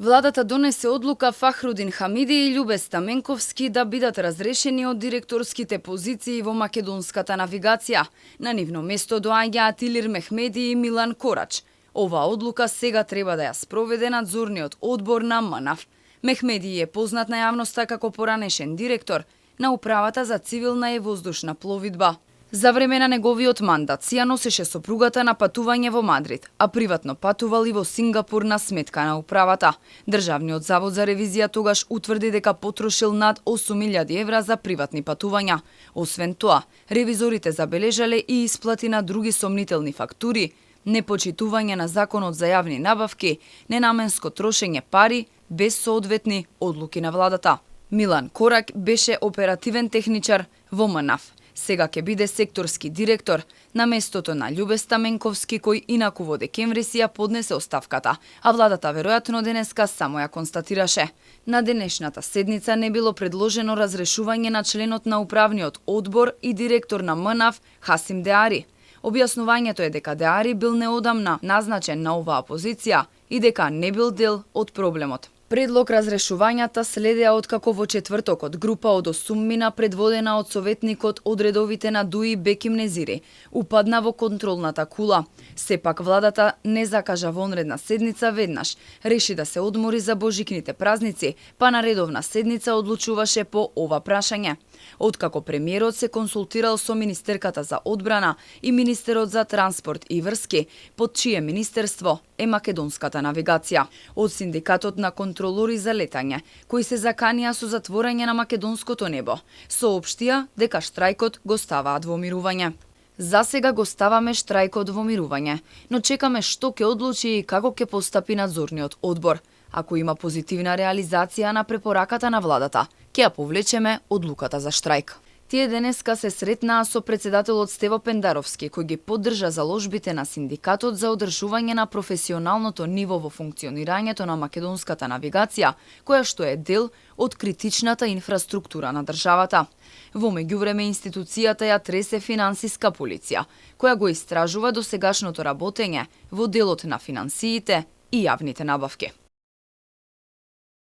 Владата донесе одлука Фахрудин Хамиди и Љубе Стаменковски да бидат разрешени од директорските позиции во македонската навигација. На нивно место доаѓаат Илир Мехмеди и Милан Корач. Оваа одлука сега треба да ја спроведе надзорниот одбор на МНАФ. Мехмеди е познат на јавноста како поранешен директор на Управата за цивилна и воздушна пловидба. За време на неговиот мандат си ја носеше сопругата на патување во Мадрид, а приватно патувал и во Сингапур на сметка на управата. Државниот завод за ревизија тогаш утврди дека потрошил над 8.000 евра за приватни патувања. Освен тоа, ревизорите забележале и исплати на други сомнителни фактури, непочитување на законот за јавни набавки, ненаменско трошење пари без соодветни одлуки на владата. Милан Корак беше оперативен техничар во МНАФ. Сега ќе биде секторски директор на местото на Љубе Стаменковски, кој инаку во декември си ја поднесе оставката, а владата веројатно денеска само ја констатираше. На денешната седница не било предложено разрешување на членот на управниот одбор и директор на МНАФ Хасим Деари. Објаснувањето е дека Деари бил неодамна назначен на оваа позиција и дека не бил дел од проблемот. Предлог разрешувањата следеа откако во четвртокот група од 8 мина предводена од советникот од редовите на Дуи Беким Незири упадна во контролната кула. Сепак владата не закажа вонредна седница веднаш. Реши да се одмори за божикните празници, па на редовна седница одлучуваше по ова прашање. Откако премиерот се консултирал со министерката за одбрана и министерот за транспорт и врски, под чие министерство е македонската навигација. Од синдикатот на контролори за летање, кои се заканија со затворање на македонското небо, соопштија дека штрајкот го ставаат во мирување. За сега го ставаме штрајкот во мирување, но чекаме што ќе одлучи и како ќе постапи надзорниот одбор. Ако има позитивна реализација на препораката на владата, ќе ја повлечеме одлуката за штрајк. Тие денеска се сретнаа со председателот Стево Пендаровски, кој ги поддржа заложбите на синдикатот за одржување на професионалното ниво во функционирањето на македонската навигација, која што е дел од критичната инфраструктура на државата. Во меѓувреме институцијата ја тресе финансиска полиција, која го истражува досегашното работење во делот на финансиите и јавните набавки.